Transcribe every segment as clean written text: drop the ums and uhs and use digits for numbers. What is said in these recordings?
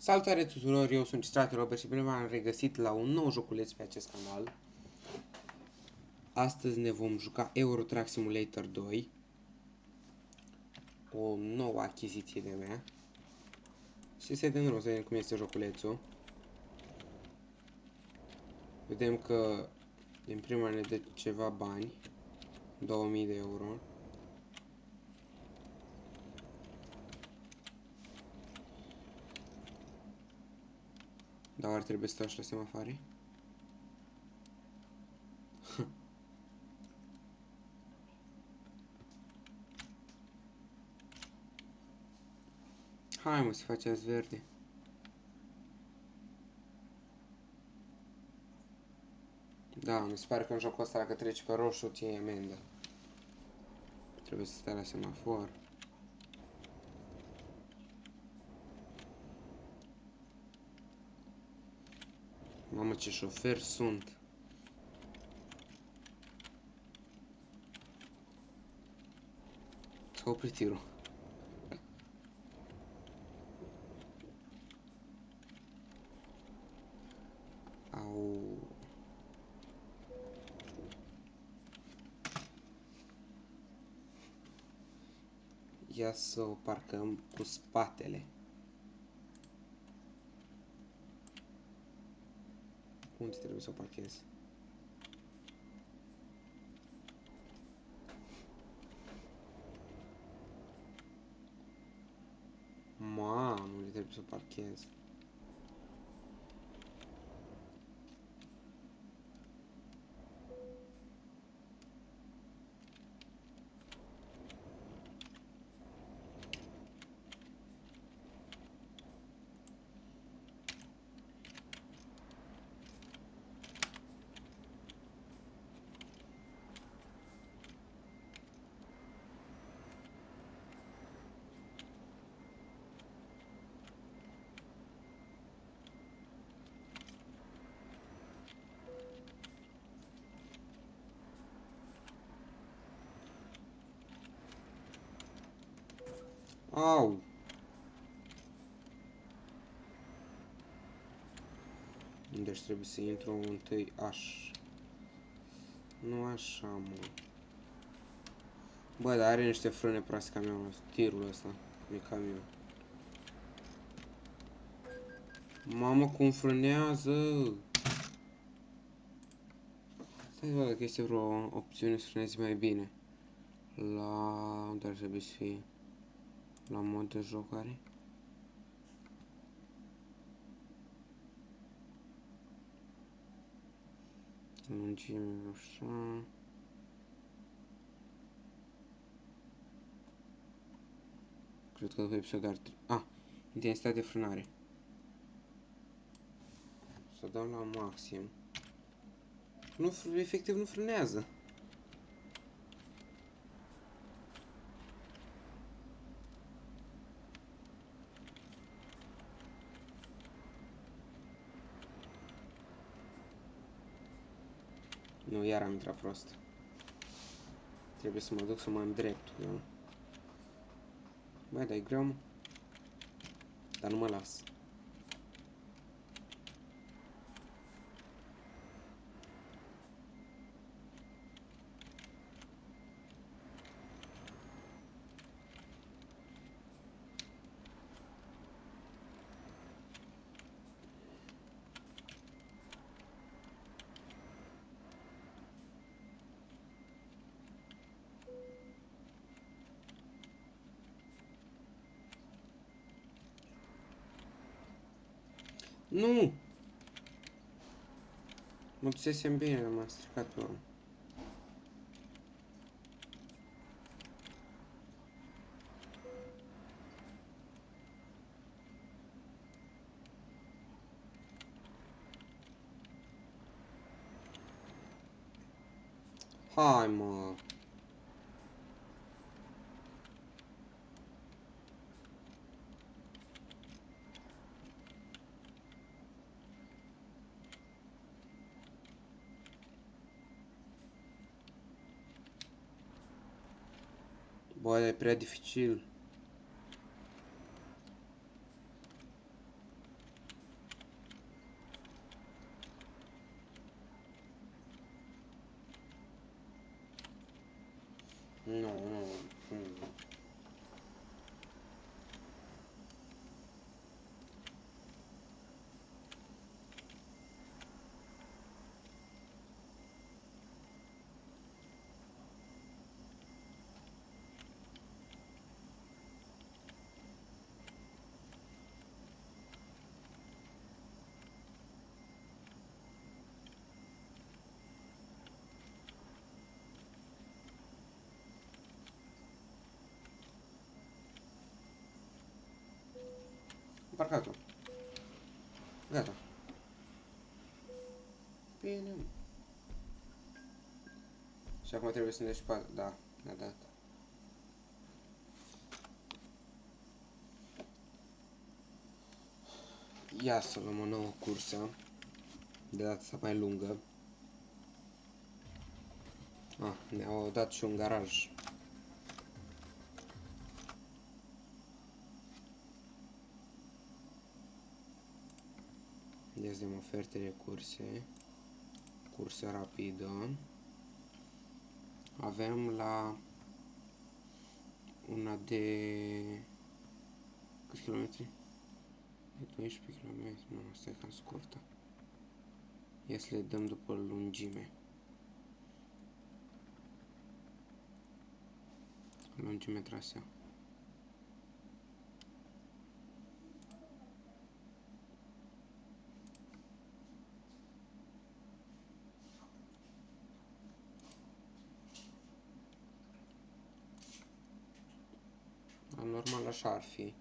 Salutare tuturor, eu sunt Strate Robert și bine v-am regăsit la un nou joculeț pe acest canal. Astăzi ne vom juca Euro Truck Simulator 2, o nouă achiziție de mea. Și să vedem cum este joculețul. Vedem că din prima ne dă ceva bani, 2000 de euro. Dar ar trebui să stau și la semafare? Hai mă, să faceți verde. Da, mi se pare că în jocul ăsta dacă treci pe roșu, ți iei amendă. Trebuie să stai la semafor. Mamă, ce șoferi sunt. S-a oprit tirul. Au. Ia să o parcăm cu spatele. Unde trebuie să o parchez? Mamă, unde trebuie să o parchez? Au! Deci trebuie să intru întâi așa. Nu așa, mă. Bă, dar are niște frâne proaste camionul, tirul ăsta. E camion. Mamă, cum frânează! Stai să văd dacă este vreo opțiune să frânezi mai bine. La... Dar trebuie să fie... La mod de jocare. Lungime așa. Cred că după episod ar trebui... Intensitate de frânare. Să dăm la maxim. Nu, efectiv nu frânează. Nu, iar am intrat prost. Trebuie să mă duc să mă îndrept, da? Băi, dar e greu, mă. Dar nu mă las. Nu! Mă dusesem bine, dar m-a stricat pe urmă. Hai, mă! Bă, e prea dificil. Nu, nu, nu. Parcat-o. Gata. Bine. Și acum trebuie să ne spate. Da, ne-a dat. Ia să luăm o nouă cursă. De data asta mai lungă. Ne-au dat și un garaj. Ia să dăm oferte de curse. Cursă rapidă. Avem la una de câți kilometri? De 12 km. Nu, asta e cam scurtă. Ia să le dăm după lungime. Lungime traseu. Normal așa ar fi.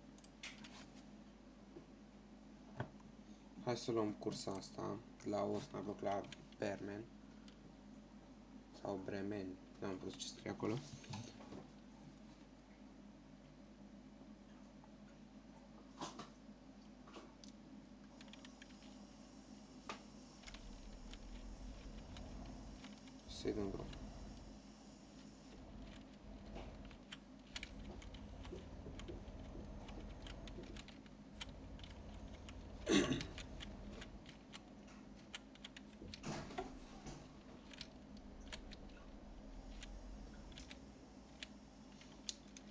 Hai să luăm cursa asta la Osnabrück, la Bremen. Sau Bremen, nu am văzut ce scrie acolo. Să-i dăm drum.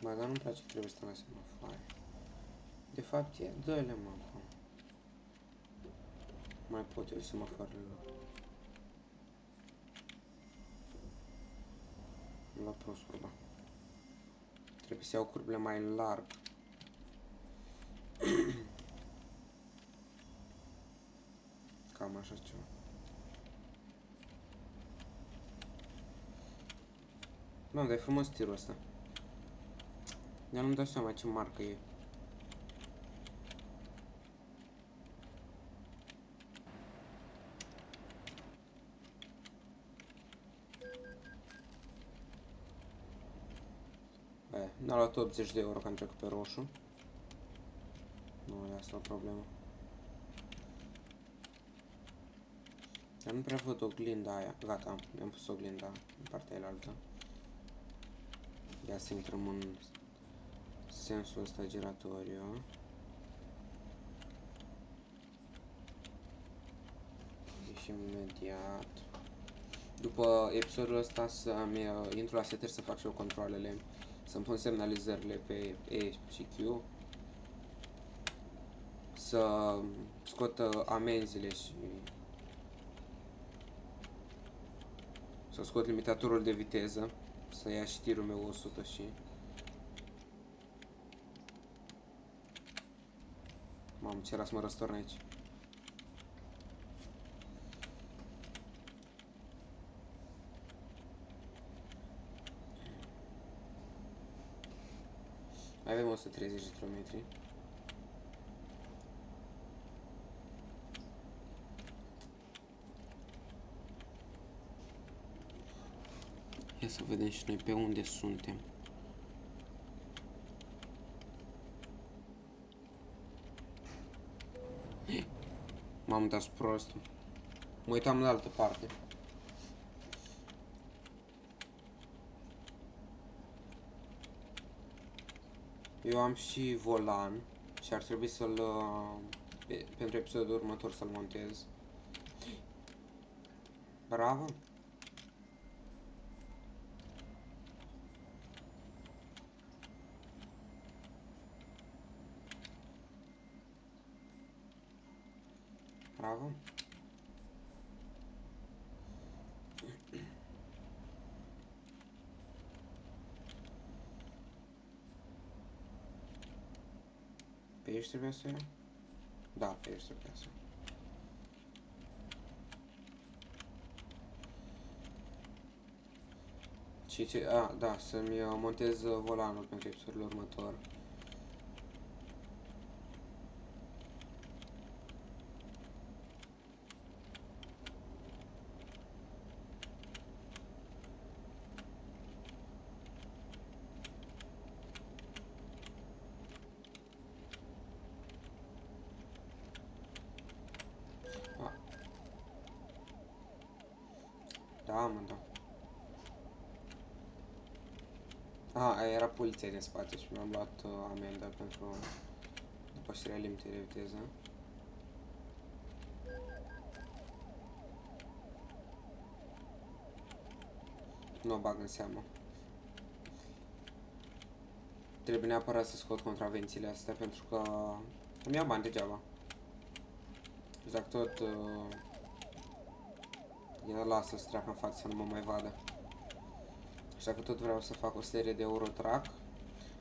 Bă, dar nu-mi place că trebuie să stăm la semafoare. De fapt, e, dă-le mă acum. Mai pot eu semafoarele lor. La prost curba. Trebuie să iau curbele mai larg. Cam așa ceva. Doamne, dar e frumos tirul ăsta. Dar nu-mi dau seama ce marcă e. N-a luat 80 de euro că am trecut pe roșu. Nu e asta o problemă. Dar nu prea văd oglinda aia. Gata, mi-am pus oglinda în partea elaltă. Ia să intrăm în sensul ăsta giratoriu. Ieșim imediat. După episodul ăsta să-mi intru la setări să fac și eu controlele. Să-mi pun semnalizările pe E și Q. Să scot amenziile și să scot limitatorul de viteză. Să ia și tirul meu 100 și... Mamă, ce era să mă răstorn aici. Avem 130 de km. Ia să vedem și noi pe unde suntem. M-am dat prost. Mă uitam în altă parte. Eu am și volan și ar trebui să-l pentru episodul următor să-l montez. Bravo! Bravo. Pe aici trebuie să ia? Da, pe aici trebuie să ia. Și ce... A, da, să-mi montez volanul pentru episodul următor. Da, mă, da. Aha, era poliția din spate și mi-am luat amendă pentru depășirea limitei de viteză. Nu o bag în seamă. Trebuie neapărat să scot contravențiile astea pentru că îmi ia bani degeaba. Exact tot el lasă să treacă în față să nu mă mai vadă. Așa că tot vreau să fac o serie de Eurotrack.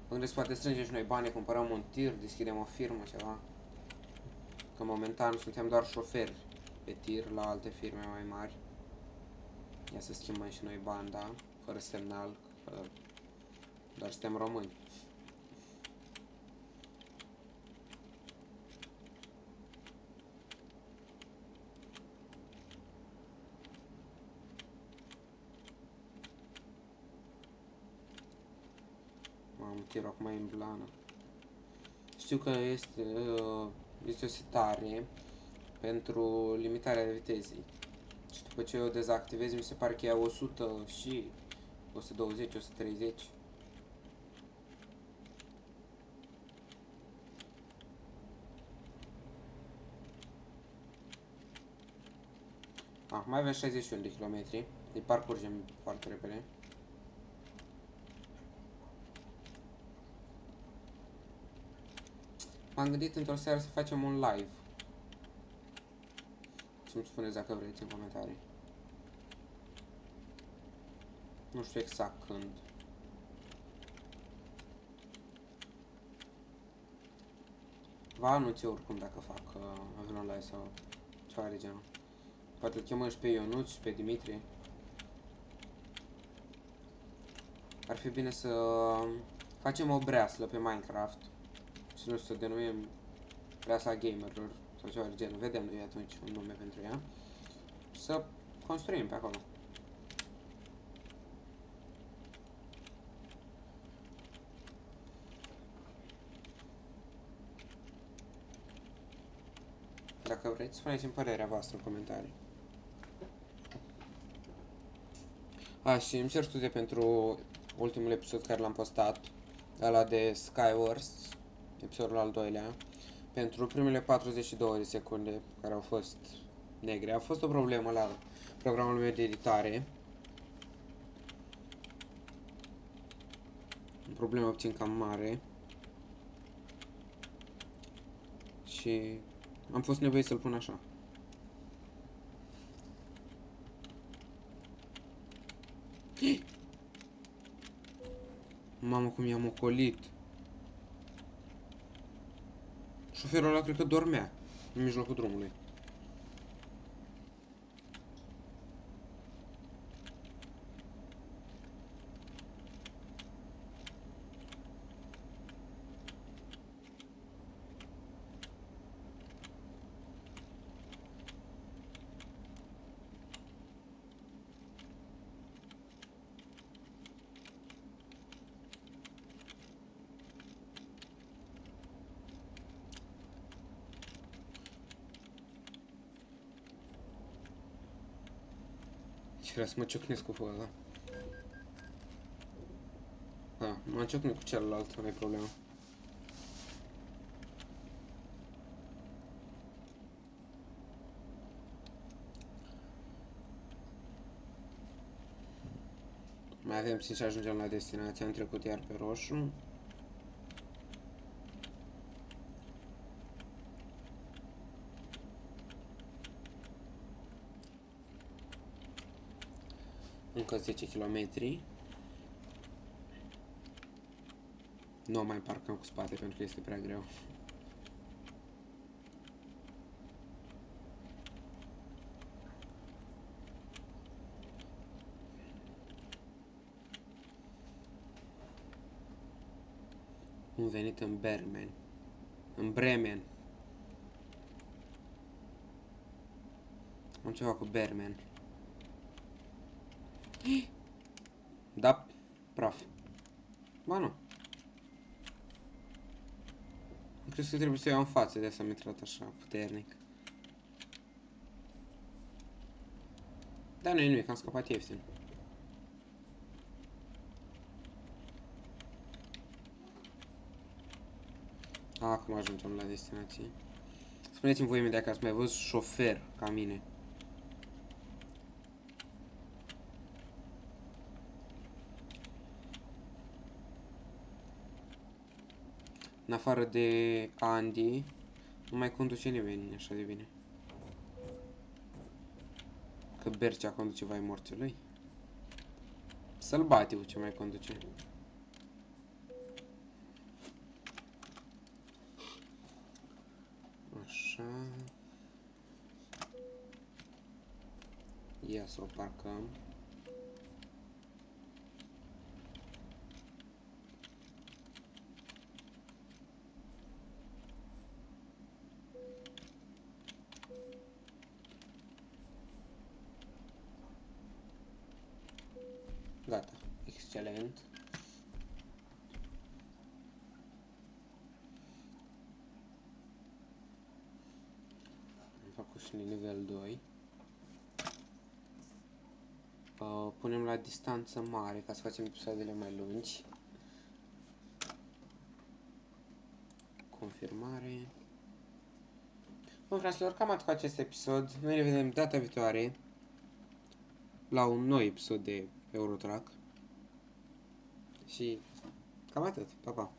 Unde se poate strânge și noi bani, cumpărăm un tir, deschidem o firmă, ceva. Că momentan suntem doar șoferi pe tir la alte firme mai mari. Ia să schimbăm și noi bani, da? Fără semnal, că doar suntem români. Am tirul acum în blană. Știu că este o setare pentru limitarea vitezei. Și după ce o dezactivez, mi se pare că e 100 și 120, 130. Mai avem 61 de kilometri. Îi parcurgem foarte repede. M-am gândit într-o seară să facem un live. Și-mi spuneți dacă vreți în comentarii. Nu știu exact când. Vă anunț eu oricum dacă fac vreun live sau ceva de genul. Poate îl chemăm și pe Ionuț și pe Dimitri. Ar fi bine să facem o breaslă pe Minecraft. Și nu știu, să denumim breasla gamerilor sau ceva de genul. Vedem noi atunci un nume pentru ea. Să construim pe acolo. Dacă vreți, spuneți-mi părerea voastră în comentarii. Și îmi cer scuze pentru ultimul episod care l-am postat, ăla de Skywars, episodul al doilea, pentru primele 42 de secunde care au fost negre. A fost o problemă la programul meu de editare. O problemă puțin cam mare. Și am fost nevoit să-l pun așa. Mamă, cum i-am ocolit. Șoferul ăla cred că dormea în mijlocul drumului. Și vreau să mă ciocnesc cu ăla. Da, mă ciocnesc cu celălalt, nu e problemă. Mai avem puțin și ajungem la destinație, am trecut iar pe roșu. Încă 10 km. Nu mai parcăm cu spate pentru că este prea greu. Am venit în Bremen. În Bremen. Am ceva cu Bremen. Da, praf. Ba nu. Cred că trebuie să iau în față, de asta mi-a intrat așa puternic. Da, nu e nimic, am scăpat ieftin. Acum ajungem la destinație. Spuneți-mi voi imediat că ați mai văzut șofer ca mine. În afară de Andy, nu mai conduce nimeni așa de bine. Că Bercea conduce vai morțului. Sălbaticul ce mai conduce. Așa. Ia să o parcăm. Gata. Excelent. Am făcut și nivel 2. Punem la distanță mare ca să facem episoadele mai lungi. Confirmare. Bun, fraților, cam atât cu acest episod. Noi ne vedem data viitoare la un nou episod de Euro Truck. Și cam atât. Pa, pa!